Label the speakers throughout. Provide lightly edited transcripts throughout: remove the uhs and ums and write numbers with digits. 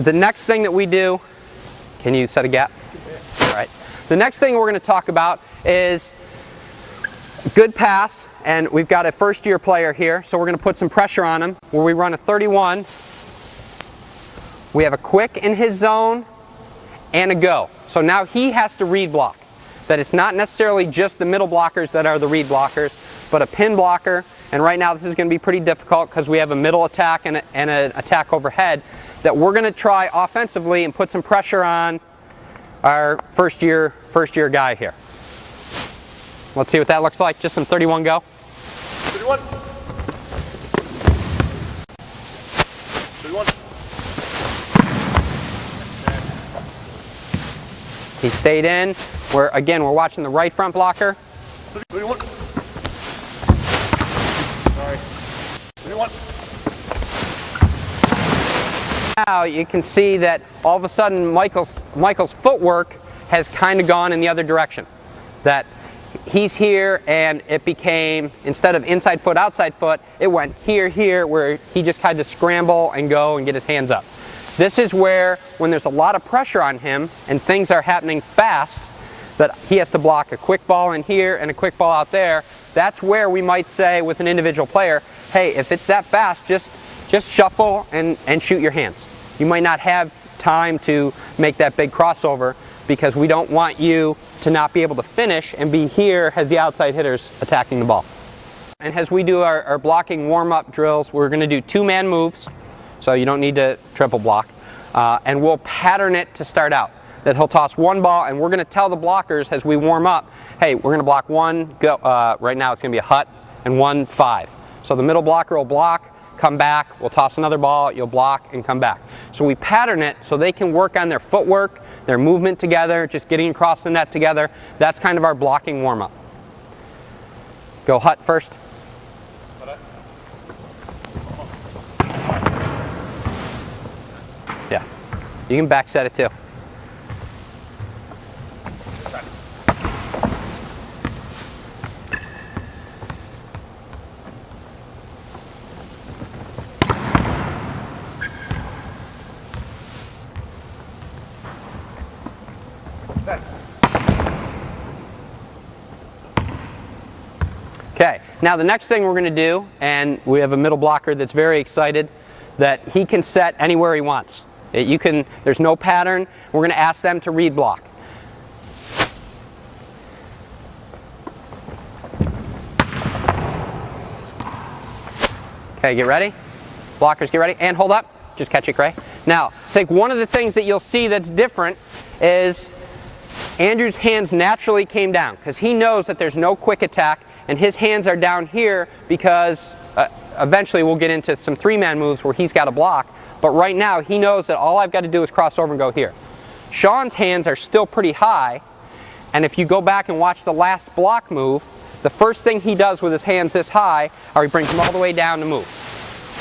Speaker 1: the next thing that we do, can you set a gap? All right. The next thing we're going to talk about is good pass, and we've got a first-year player here, so we're going to put some pressure on him where we run a 31. We have a quick in his zone and a go. So now he has to read block. That it's not necessarily just the middle blockers that are the read blockers, but a pin blocker. And right now this is going to be pretty difficult because we have a middle attack and an attack overhead that we're going to try offensively and put some pressure on our first year guy here. Let's see what that looks like. Just some 31 go.
Speaker 2: 31. 31.
Speaker 1: He stayed in. Again, we're watching the right front blocker.
Speaker 2: 31. Sorry. 31.
Speaker 1: Now you can see that all of a sudden Michael's footwork has kind of gone in the other direction. That he's here and it became, instead of inside foot, outside foot, it went here, where he just had to scramble and go and get his hands up. This is where, when there's a lot of pressure on him and things are happening fast, that he has to block a quick ball in here and a quick ball out there. That's where we might say with an individual player, hey, if it's that fast, just shuffle and shoot your hands. You might not have time to make that big crossover because we don't want you to not be able to finish and be here as the outside hitters attacking the ball. And as we do our blocking warm-up drills, we're going to do two-man moves, so you don't need to triple block. And we'll pattern it to start out. That he'll toss one ball, and we're going to tell the blockers as we warm up, hey, we're going to block one, go. Right now it's going to be a hut, and 1, 5. So the middle blocker will block, come back, we'll toss another ball, you'll block, and come back. So we pattern it so they can work on their footwork, their movement together, just getting across the net together. That's kind of our blocking warm-up. Go hut first. Yeah, you can back set it too. Okay, now the next thing we're going to do, and we have a middle blocker that's very excited that he can set anywhere he wants. There's no pattern. We're going to ask them to read block. Okay, get ready. Blockers, get ready. And hold up. Just catch it, Cray. Now, I think one of the things that you'll see that's different is Andrew's hands naturally came down because he knows that there's no quick attack, and his hands are down here because eventually we'll get into some three-man moves where he's got to block. But right now he knows that all I've got to do is cross over and go here. Sean's hands are still pretty high, and if you go back and watch the last block move, the first thing he does with his hands this high are he brings them all the way down to move.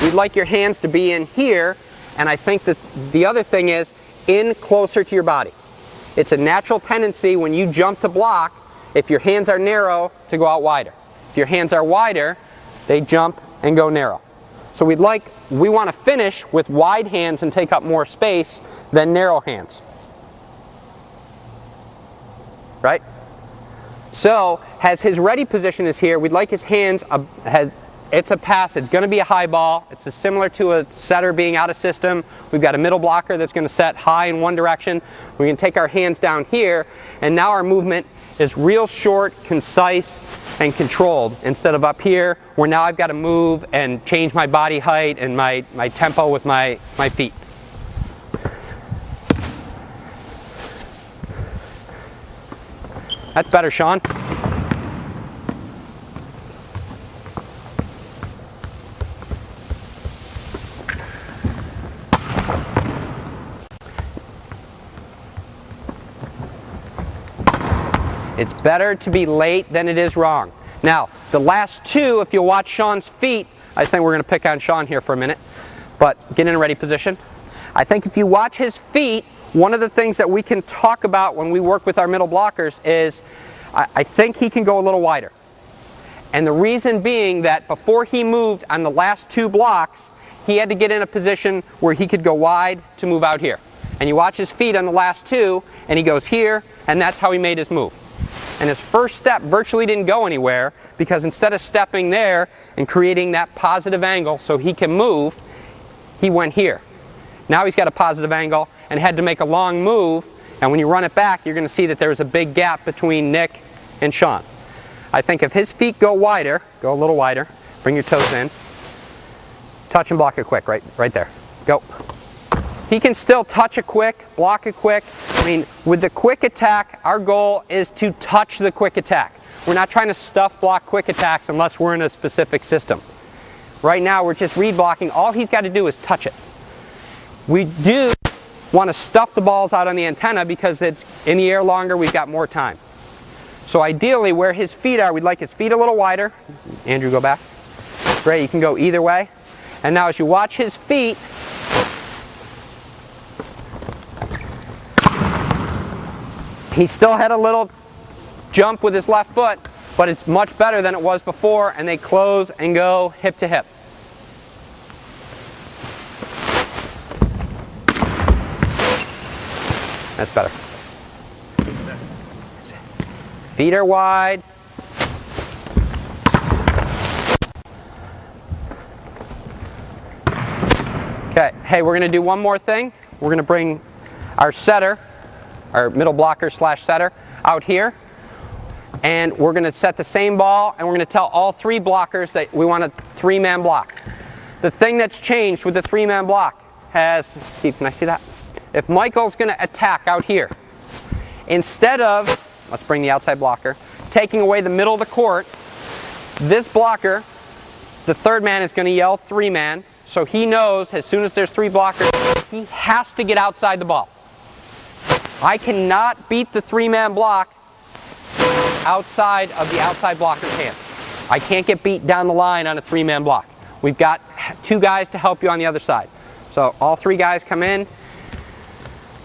Speaker 1: We'd like your hands to be in here, and I think that the other thing is in closer to your body. It's a natural tendency when you jump to block, if your hands are narrow, to go out wider. If your hands are wider, they jump and go narrow. So we want to finish with wide hands and take up more space than narrow hands. Right? So, as his ready position is here, we'd like his hands, it's a pass, it's going to be a high ball. It's similar to a setter being out of system. We've got a middle blocker that's going to set high in one direction. We can take our hands down here, and now our movement is real short, concise, and controlled, instead of up here, where now I've got to move and change my body height and my tempo with my feet. That's better, Sean. It's better to be late than it is wrong. Now, the last two, if you'll watch Sean's feet, I think we're going to pick on Sean here for a minute, but get in a ready position. I think if you watch his feet, one of the things that we can talk about when we work with our middle blockers is I think he can go a little wider. And the reason being that before he moved on the last two blocks, he had to get in a position where he could go wide to move out here. And you watch his feet on the last two, and he goes here, and that's how he made his move. And his first step virtually didn't go anywhere, because instead of stepping there and creating that positive angle so he can move, he went here. Now he's got a positive angle and had to make a long move, and when you run it back, you're going to see that there's a big gap between Nick and Sean. I think if his feet go wider, go a little wider, bring your toes in, touch and block it quick, right there. Go. He can still touch it quick, block it quick. I mean, with the quick attack, our goal is to touch the quick attack. We're not trying to stuff block quick attacks unless we're in a specific system. Right now, we're just read blocking. All he's got to do is touch it. We do want to stuff the balls out on the antenna because it's in the air longer, we've got more time. So ideally, where his feet are, we'd like his feet a little wider. Andrew, go back. Great, you can go either way. And now as you watch his feet, he still had a little jump with his left foot, but it's much better than it was before, and they close and go hip to hip. That's better. Feet are wide. Okay, hey, we're going to do one more thing. We're going to bring our setter, our middle blocker slash setter, out here. And we're going to set the same ball, and we're going to tell all three blockers that we want a three-man block. The thing that's changed with the three-man block has, Steve, can I see that? If Michael's going to attack out here, instead of, let's bring the outside blocker, taking away the middle of the court, this blocker, the third man, is going to yell three-man, so he knows as soon as there's three blockers, he has to get outside the ball. I cannot beat the three-man block outside of the outside blocker's hand. I can't get beat down the line on a three-man block. We've got two guys to help you on the other side. So all three guys come in.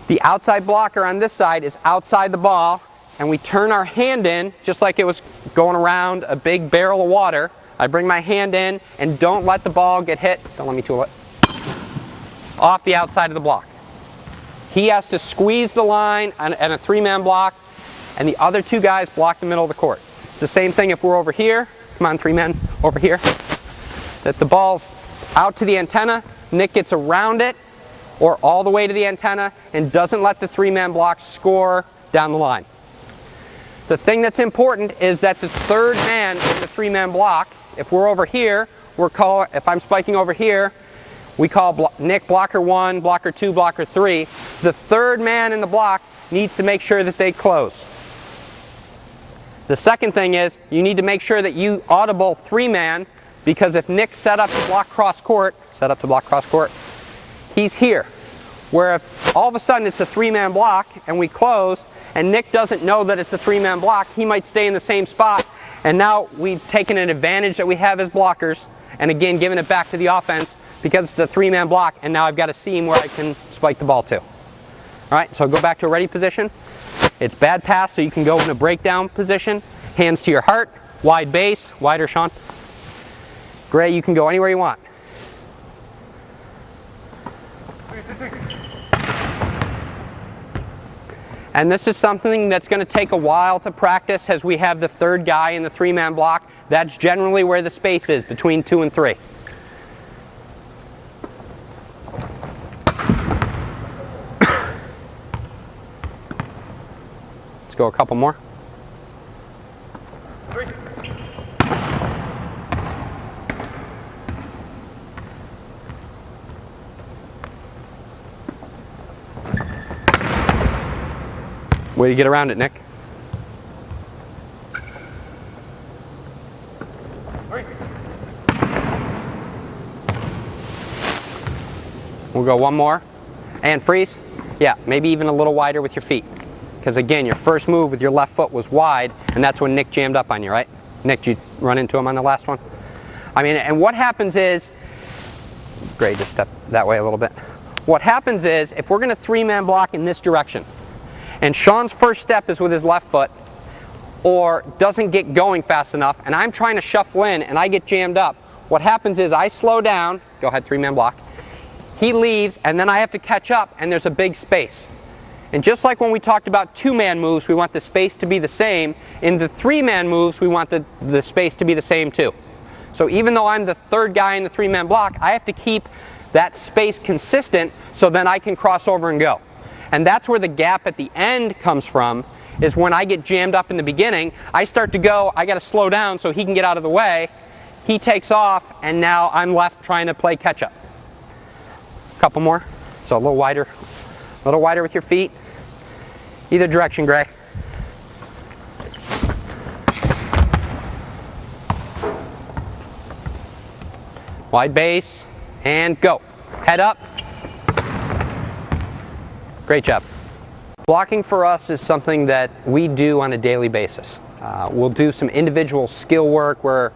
Speaker 1: The outside blocker on this side is outside the ball, and we turn our hand in just like it was going around a big barrel of water. I bring my hand in, and don't let the ball get hit. Don't let me tool it. Off the outside of the block. He has to squeeze the line on a three-man block, and the other two guys block the middle of the court. It's the same thing if we're over here. Come on, three men, over here. That the ball's out to the antenna, Nick gets around it, or all the way to the antenna, and doesn't let the three-man block score down the line. The thing that's important is that the third man in the three-man block, if we're over here, if I'm spiking over here, we call Nick blocker 1, blocker 2, blocker 3. The third man in the block needs to make sure that they close. The second thing is you need to make sure that you audible three-man, because if Nick set up to block cross court, he's here. Where if all of a sudden it's a three-man block and we close and Nick doesn't know that it's a three-man block, he might stay in the same spot, and now we've taken an advantage that we have as blockers and again given it back to the offense because it's a three-man block, and now I've got a seam where I can spike the ball to. Alright, so go back to a ready position. It's bad pass, so you can go in a breakdown position. Hands to your heart, wide base, wider Sean. Great, you can go anywhere you want. And this is something that's going to take a while to practice as we have the third guy in the three-man block. That's generally where the space is, between 2 and 3. Let's go a couple more. Way to get around it, Nick. We'll go one more. And freeze. Yeah, maybe even a little wider with your feet. Because again, your first move with your left foot was wide, and that's when Nick jammed up on you, right? Nick, did you run into him on the last one? I mean, and what happens is, great, just step that way a little bit. What happens is, if we're going to three-man block in this direction, and Sean's first step is with his left foot, or doesn't get going fast enough, and I'm trying to shuffle in, and I get jammed up, what happens is I slow down, go ahead, 3-man block, he leaves, and then I have to catch up, and there's a big space. And just like when we talked about 2-man moves, we want the space to be the same. In the 3-man moves, we want the space to be the same too. So even though I'm the third guy in the 3-man block, I have to keep that space consistent so then I can cross over and go. And that's where the gap at the end comes from, is when I get jammed up in the beginning, I start to go, I got to slow down so he can get out of the way. He takes off, and now I'm left trying to play catch up. A couple more. So a little wider with your feet. Either direction, Gray. Wide base, and go. Head up. Great job. Blocking for us is something that we do on a daily basis. We'll do some individual skill work where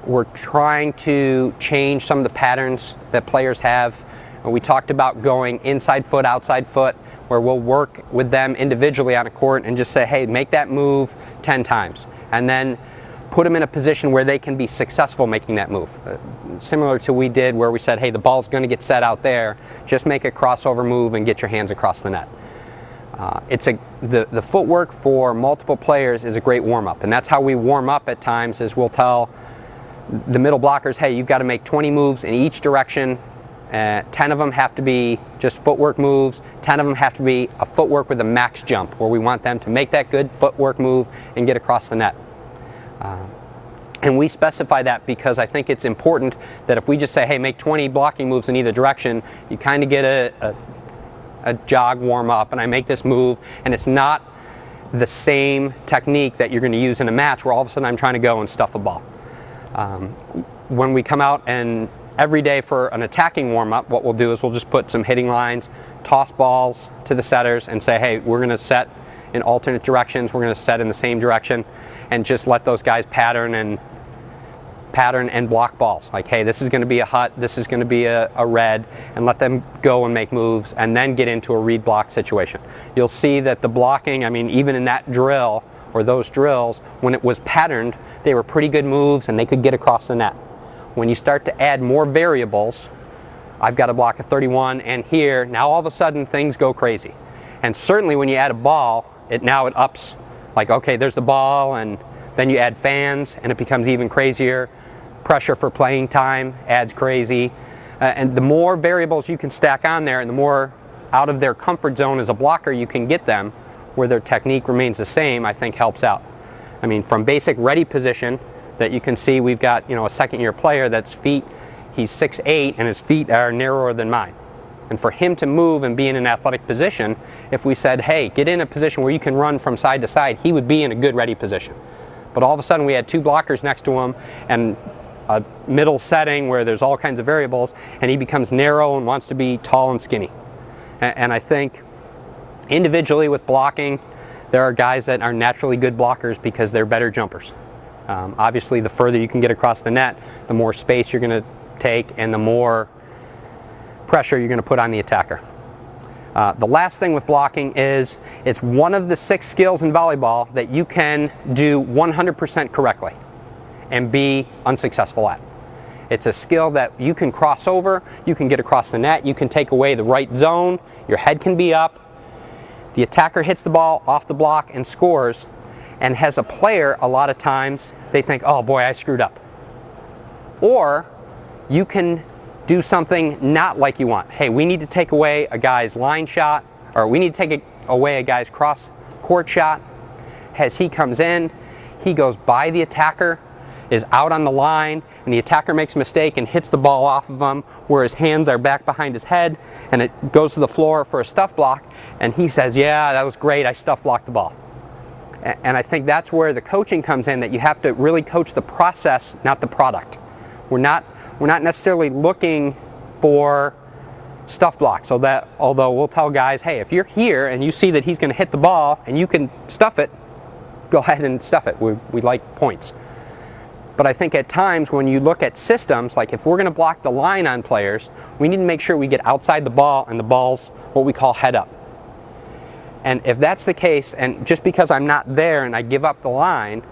Speaker 1: we're trying to change some of the patterns that players have. We talked about going inside foot, outside foot, where we'll work with them individually on a court and just say, hey, make that move 10 times. And then put them in a position where they can be successful making that move. Similar to we did where we said, hey, the ball's going to get set out there. Just make a crossover move and get your hands across the net. The footwork for multiple players is a great warm-up. And that's how we warm up at times, is we'll tell the middle blockers, hey, you've got to make 20 moves in each direction. 10 of them have to be just footwork moves. 10 of them have to be a footwork with a max jump, where we want them to make that good footwork move and get across the net. And we specify that because I think it's important that if we just say, hey, make 20 blocking moves in either direction, you kind of get a jog warm up, and I make this move, and it's not the same technique that you're going to use in a match where all of a sudden I'm trying to go and stuff a ball. When we come out and every day for an attacking warm-up, what we'll do is we'll just put some hitting lines, toss balls to the setters, and say, hey, we're going to set in alternate directions, we're going to set in the same direction, and just let those guys pattern and block balls. Like, hey, this is going to be a hut, this is going to be a red, and let them go and make moves, and then get into a read block situation. You'll see that the blocking, I mean, even in that drill, or those drills, when it was patterned, they were pretty good moves, and they could get across the net. When you start to add more variables, I've got to block a 31, and here, now all of a sudden things go crazy. And certainly when you add a ball, it ups, like, okay, there's the ball, and then you add fans, and it becomes even crazier. Pressure for playing time adds crazy. And the more variables you can stack on there, and the more out of their comfort zone as a blocker you can get them, where their technique remains the same, I think helps out. I mean, from basic ready position, that you can see we've got, a second-year player that's feet, he's 6'8", and his feet are narrower than mine. And for him to move and be in an athletic position, if we said, hey, get in a position where you can run from side to side, he would be in a good ready position. But all of a sudden we had two blockers next to him and a middle setting where there's all kinds of variables, and he becomes narrow and wants to be tall and skinny. And I think individually with blocking, there are guys that are naturally good blockers because they're better jumpers. Obviously, the further you can get across the net, the more space you're going to take and the more pressure you're going to put on the attacker. The last thing with blocking is it's one of the 6 skills in volleyball that you can do 100% correctly and be unsuccessful at. It's a skill that you can cross over, you can get across the net, you can take away the right zone, your head can be up, the attacker hits the ball off the block and scores. And as a player, a lot of times they think, oh boy, I screwed up. Or you can do something not like you want. Hey, we need to take away a guy's line shot, or we need to take away a guy's cross-court shot. As he comes in, he goes by the attacker, is out on the line, and the attacker makes a mistake and hits the ball off of him where his hands are back behind his head, and it goes to the floor for a stuff block, and he says, yeah, that was great, I stuff blocked the ball. And I think that's where the coaching comes in, that you have to really coach the process, not the product. We're not necessarily looking for stuff blocks. So that, although we'll tell guys, hey, if you're here and you see that he's going to hit the ball and you can stuff it, go ahead and stuff it. We like points. But I think at times when you look at systems, like if we're going to block the line on players, we need to make sure we get outside the ball and the ball's what we call head up. And if that's the case, and just because I'm not there and I give up the line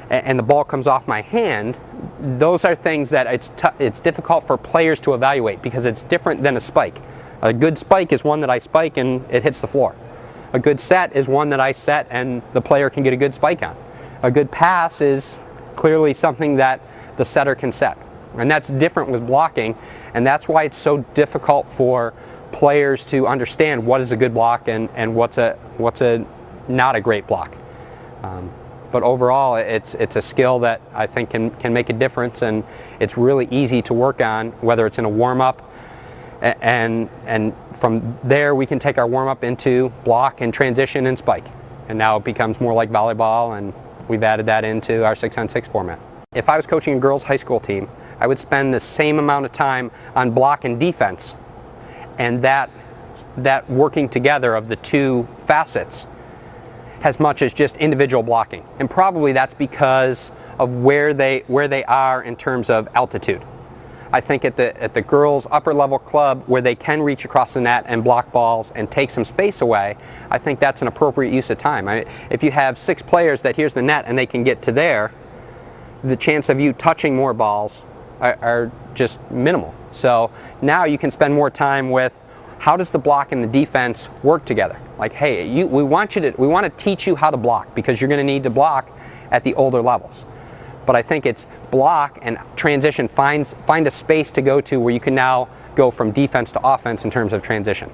Speaker 1: and the ball comes off my hand, those are things that it's difficult for players to evaluate because it's different than a spike. A good spike is one that I spike and it hits the floor. A good set is one that I set and the player can get a good spike on. A good pass is clearly something that the setter can set. And that's different with blocking, and that's why it's so difficult for players to understand what is a good block and what's a not a great block. But overall, it's a skill that I think can make a difference, and it's really easy to work on, whether it's in a warm-up, and from there we can take our warm-up into block and transition and spike. And now it becomes more like volleyball, and we've added that into our 6-on-6 format. If I was coaching a girls' high school team, I would spend the same amount of time on block and defense, and that working together of the two facets as much as just individual blocking. And probably that's because of where they are in terms of altitude. I think at the girls' upper level club where they can reach across the net and block balls and take some space away, I think that's an appropriate use of time. If you have 6 players that here's the net and they can get to there, the chance of you touching more balls are just minimal. So now you can spend more time with how does the block and the defense work together? Like, hey, we want to teach you how to block because you're going to need to block at the older levels. But I think it's block and transition, find a space to go to where you can now go from defense to offense in terms of transition.